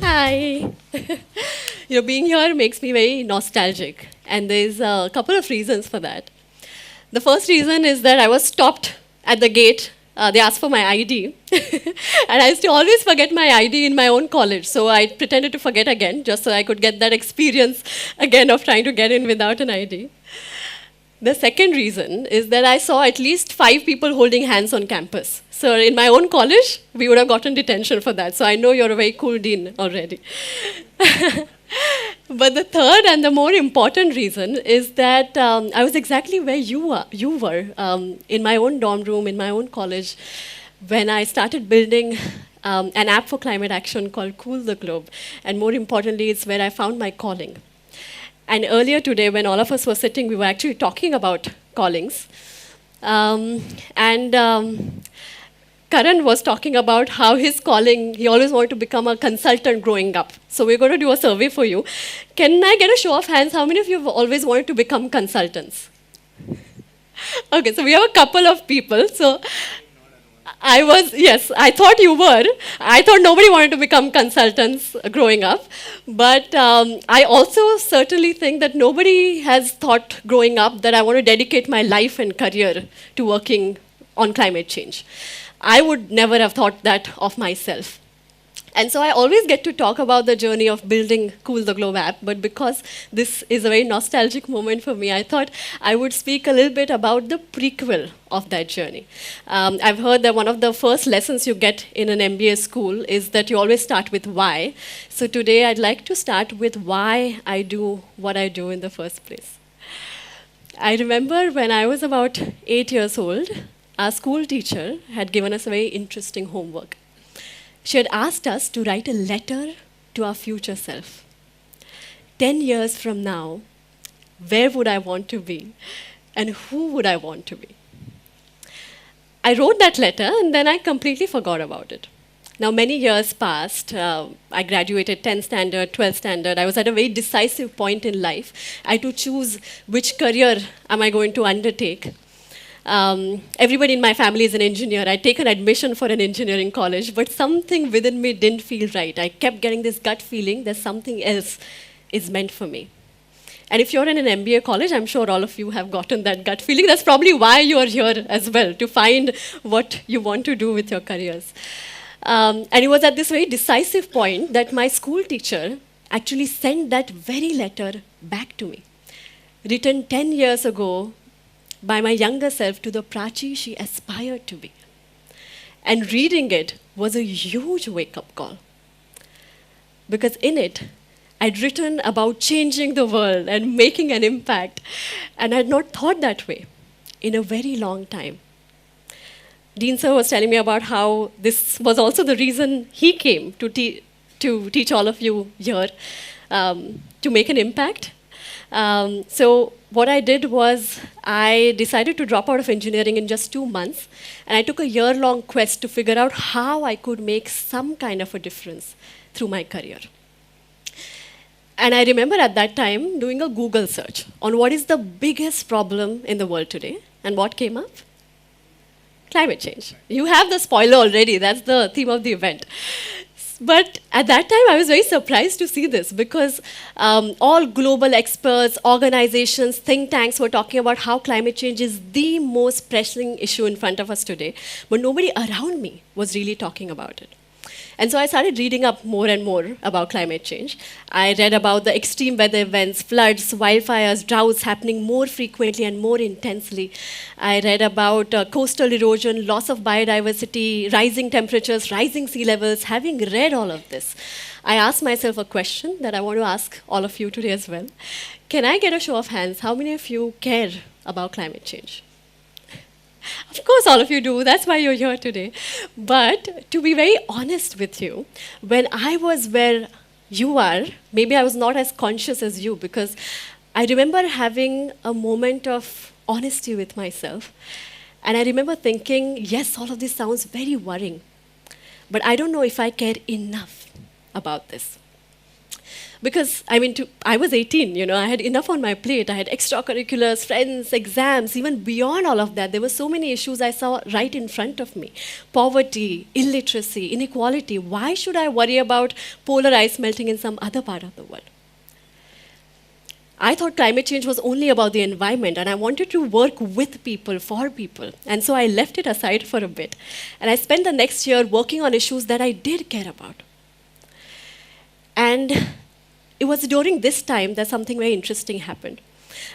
Hi. Being here makes me very nostalgic, and there's a couple of reasons for that. The first reason is that I was stopped at the gate. They asked for my ID, and I used to always forget my ID in my own college. So I pretended to forget again, just so I could get that experience again of trying to get in without an ID. The second reason is that I saw at least 5 people holding hands on campus. So in my own college, we would have gotten detention for that. So I know you're a very cool dean already. But the third and the more important reason is that I was exactly where you were in my own dorm room, in my own college, when I started building an app for climate action called Cool the Globe. And more importantly, it's where I found my calling. And earlier today, when all of us were sitting, we were actually talking about callings. Karan was talking about how his calling, he always wanted to become a consultant growing up. So we're going to do a survey for you. Can I get a show of hands? How many of you have always wanted to become consultants? Okay, so we have a couple of people. So yes, I thought you were. I thought nobody wanted to become consultants growing up. But I also certainly think that nobody has thought growing up that I want to dedicate my life and career to working on climate change. I would never have thought that of myself. And so I always get to talk about the journey of building Cool the Globe app, but because this is a very nostalgic moment for me, I thought I would speak a little bit about the prequel of that journey. I've heard that one of the first lessons you get in an MBA school is that you always start with why. So today I'd like to start with why I do what I do in the first place. I remember when I was about 8 years old, our school teacher had given us a very interesting homework. She had asked us to write a letter to our future self. 10 years from now, where would I want to be? And who would I want to be? I wrote that letter and then I completely forgot about it. Now, many years passed. I graduated 10th standard, 12th standard. I was at a very decisive point in life. I had to choose which career am I going to undertake. Everybody in my family is an engineer. I'd taken admission for an engineering college, but something within me didn't feel right. I kept getting this gut feeling that something else is meant for me. And if you're in an MBA college, I'm sure all of you have gotten that gut feeling. That's probably why you're here as well, to find what you want to do with your careers. And it was at this very decisive point that my school teacher actually sent that very letter back to me, written 10 years ago by my younger self to the Prachi she aspired to be. And reading it was a huge wake-up call. Because in it, I'd written about changing the world and making an impact. And I'd not thought that way in a very long time. Dean sir was telling me about how this was also the reason he came to teach all of you here, to make an impact. So what I did was I decided to drop out of engineering in just 2 months, and I took a year-long quest to figure out how I could make some kind of a difference through my career. And I remember at that time doing a Google search on what is the biggest problem in the world today, and what came up? Climate change. You have the spoiler already, that's the theme of the event. But at that time, I was very surprised to see this because all global experts, organizations, think tanks were talking about how climate change is the most pressing issue in front of us today. But nobody around me was really talking about it. And so I started reading up more and more about climate change. I read about the extreme weather events, floods, wildfires, droughts happening more frequently and more intensely. I read about coastal erosion, loss of biodiversity, rising temperatures, rising sea levels. Having read all of this, I asked myself a question that I want to ask all of you today as well. Can I get a show of hands? How many of you care about climate change? Of course, all of you do. That's why you're here today. But to be very honest with you, when I was where you are, maybe I was not as conscious as you, because I remember having a moment of honesty with myself. And I remember thinking, yes, all of this sounds very worrying, but I don't know if I care enough about this. Because, I mean, I was 18, I had enough on my plate. I had extracurriculars, friends, exams, even beyond all of that. There were so many issues I saw right in front of me. Poverty, illiteracy, inequality. Why should I worry about polar ice melting in some other part of the world? I thought climate change was only about the environment, and I wanted to work with people, for people. And so I left it aside for a bit. And I spent the next year working on issues that I did care about. And it was during this time that something very interesting happened.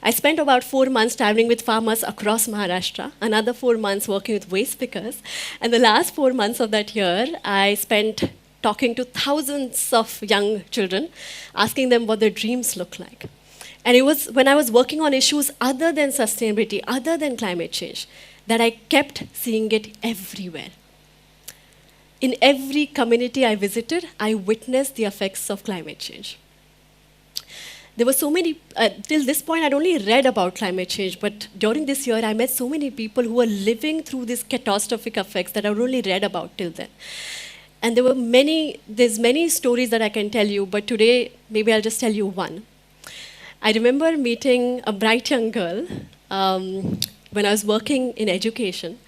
I spent about 4 months traveling with farmers across Maharashtra, another 4 months working with waste pickers, and the last 4 months of that year, I spent talking to thousands of young children, asking them what their dreams look like. And it was when I was working on issues other than sustainability, other than climate change, that I kept seeing it everywhere. In every community I visited, I witnessed the effects of climate change. There were so many, till this point I'd only read about climate change, but during this year I met so many people who were living through these catastrophic effects that I'd only read about till then. And there's many stories that I can tell you, but today maybe I'll just tell you one. I remember meeting a bright young girl when I was working in education.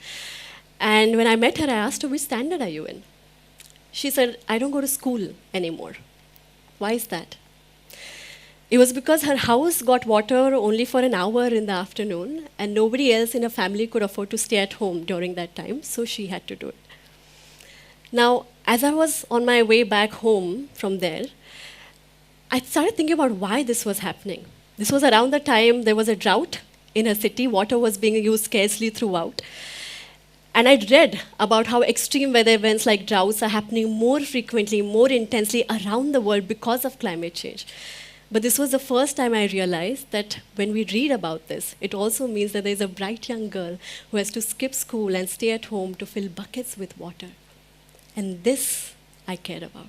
And when I met her, I asked her, which standard are you in? She said, I don't go to school anymore. Why is that? It was because her house got water only for an hour in the afternoon, and nobody else in her family could afford to stay at home during that time, so she had to do it. Now, as I was on my way back home from there, I started thinking about why this was happening. This was around the time there was a drought in her city. Water was being used scarcely throughout. And I'd read about how extreme weather events like droughts are happening more frequently, more intensely around the world because of climate change. But this was the first time I realized that when we read about this, it also means that there's a bright young girl who has to skip school and stay at home to fill buckets with water. And this I cared about.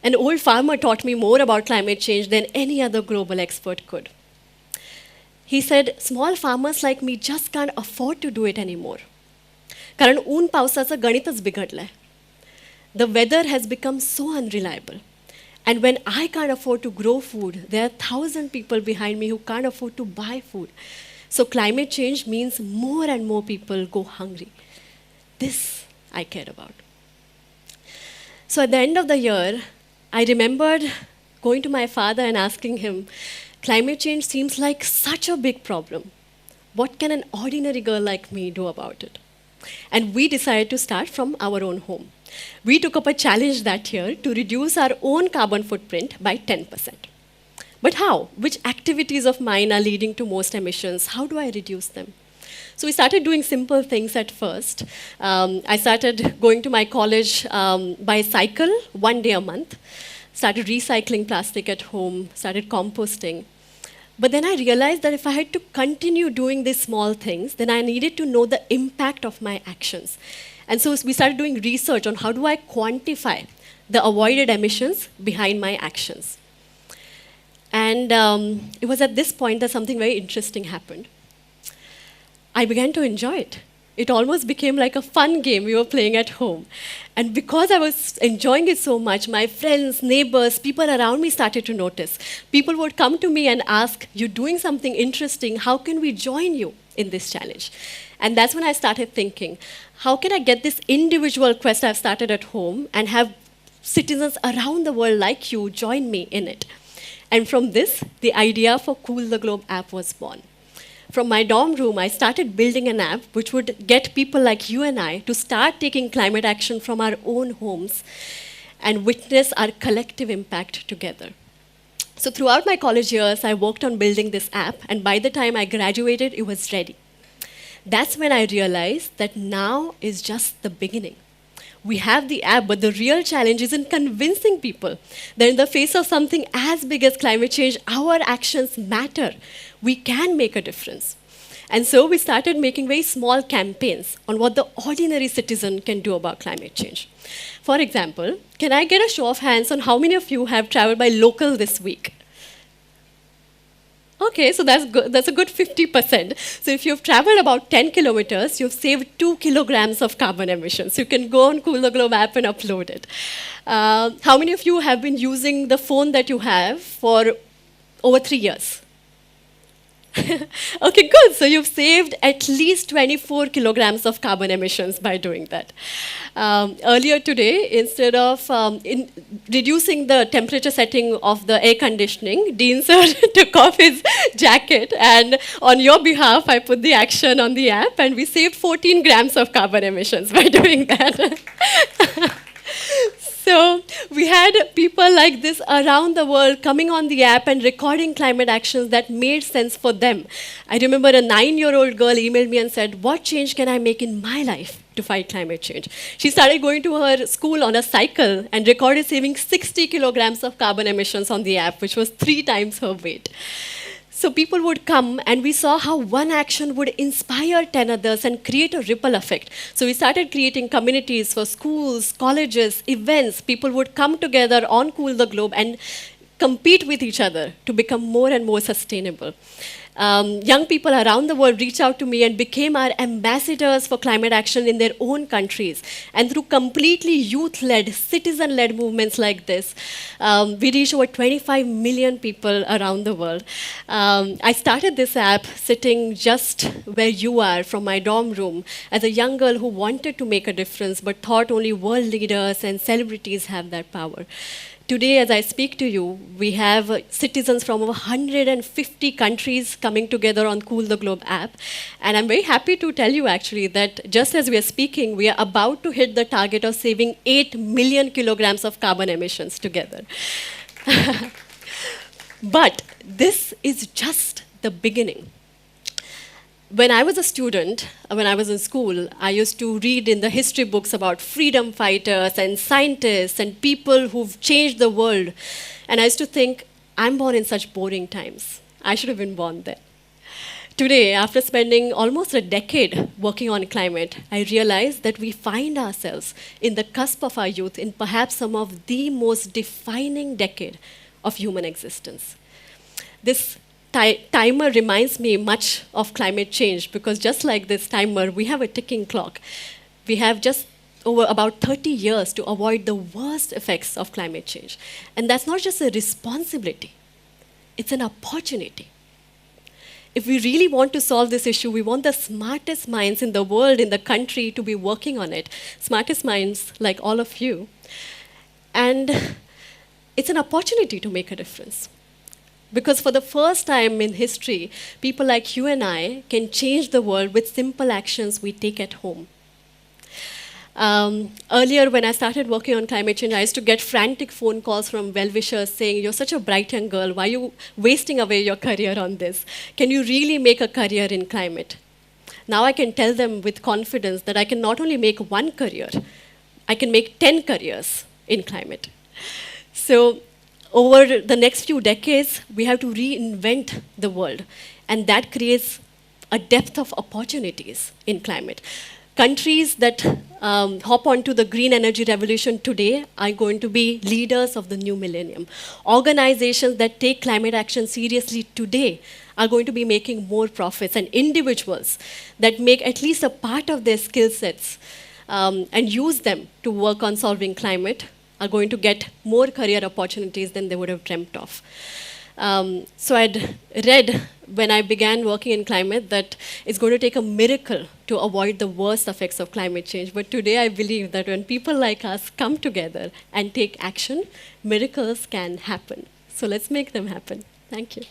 An old farmer taught me more about climate change than any other global expert could. He said, small farmers like me just can't afford to do it anymore. कारण ऊन पावसाचं गणितच बिघडलंय. The weather has become so unreliable. And when I can't afford to grow food, there are 1,000 people behind me who can't afford to buy food. So climate change means more and more people go hungry. This I care about. So at the end of the year, I remembered going to my father and asking him, climate change seems like such a big problem. What can an ordinary girl like me do about it? And we decided to start from our own home. We took up a challenge that year to reduce our own carbon footprint by 10%. But how? Which activities of mine are leading to most emissions? How do I reduce them? So we started doing simple things at first. I started going to my college by cycle 1 day a month, started recycling plastic at home, started composting. But then I realized that if I had to continue doing these small things, then I needed to know the impact of my actions. And so we started doing research on how do I quantify the avoided emissions behind my actions. And it was at this point that something very interesting happened. I began to enjoy it. It almost became like a fun game we were playing at home. And because I was enjoying it so much, my friends, neighbors, people around me started to notice. People would come to me and ask, you're doing something interesting, how can we join you in this challenge? And that's when I started thinking, how can I get this individual quest I've started at home and have citizens around the world like you join me in it? And from this, the idea for Cool the Globe app was born. From my dorm room, I started building an app which would get people like you and I to start taking climate action from our own homes and witness our collective impact together. So throughout my college years, I worked on building this app, and by the time I graduated, it was ready. That's when I realized that now is just the beginning. We have the app, but the real challenge is in convincing people that in the face of something as big as climate change, our actions matter. We can make a difference. And so we started making very small campaigns on what the ordinary citizen can do about climate change. For example, can I get a show of hands on how many of you have traveled by local this week? Okay, so that's good. That's a good 50%. So if you've traveled about 10 kilometers, you've saved 2 kilograms of carbon emissions. You can go on Cool the Globe app and upload it. How many of you have been using the phone that you have for over 3 years? Okay, good. So you've saved at least 24 kilograms of carbon emissions by doing that. Earlier today, instead of reducing the temperature setting of the air conditioning, Dean sir took off his jacket, and on your behalf, I put the action on the app, and we saved 14 grams of carbon emissions by doing that. So we had people like this around the world coming on the app and recording climate actions that made sense for them. I remember a 9-year-old girl emailed me and said, "What change can I make in my life to fight climate change?" She started going to her school on a cycle and recorded saving 60 kilograms of carbon emissions on the app, which was 3 times her weight. So people would come, and we saw how one action would inspire 10 others and create a ripple effect. So we started creating communities for schools, colleges, events. People would come together on Cool the Globe and compete with each other to become more and more sustainable. Young people around the world reached out to me and became our ambassadors for climate action in their own countries. And through completely youth-led, citizen-led movements like this, we reached over 25 million people around the world. I started this app sitting just where you are from my dorm room as a young girl who wanted to make a difference but thought only world leaders and celebrities have that power. Today, as I speak to you, we have citizens from over 150 countries coming together on Cool the Globe app. And I'm very happy to tell you, actually, that just as we are speaking, we are about to hit the target of saving 8 million kilograms of carbon emissions together. But this is just the beginning. When I was a student, when I was in school, I used to read in the history books about freedom fighters and scientists and people who've changed the world. And I used to think, I'm born in such boring times. I should have been born then. Today, after spending almost a decade working on climate, I realize that we find ourselves in the cusp of our youth in perhaps some of the most defining decade of human existence. This timer reminds me much of climate change, because just like this timer, we have a ticking clock. We have just over about 30 years to avoid the worst effects of climate change. And that's not just a responsibility, it's an opportunity. If we really want to solve this issue, we want the smartest minds in the world, in the country, to be working on it. Smartest minds like all of you. And it's an opportunity to make a difference. Because for the first time in history, people like you and I can change the world with simple actions we take at home. Earlier, when I started working on climate change, I used to get frantic phone calls from well-wishers saying, "You're such a bright young girl, why are you wasting away your career on this? Can you really make a career in climate?" Now I can tell them with confidence that I can not only make one career, I can make 10 careers in climate. So over the next few decades, we have to reinvent the world. And that creates a depth of opportunities in climate. Countries that hop onto the green energy revolution today are going to be leaders of the new millennium. Organizations that take climate action seriously today are going to be making more profits. And individuals that make at least a part of their skill sets and use them to work on solving climate are going to get more career opportunities than they would have dreamt of. So I'd read when I began working in climate that it's going to take a miracle to avoid the worst effects of climate change. But today I believe that when people like us come together and take action, miracles can happen. So let's make them happen. Thank you.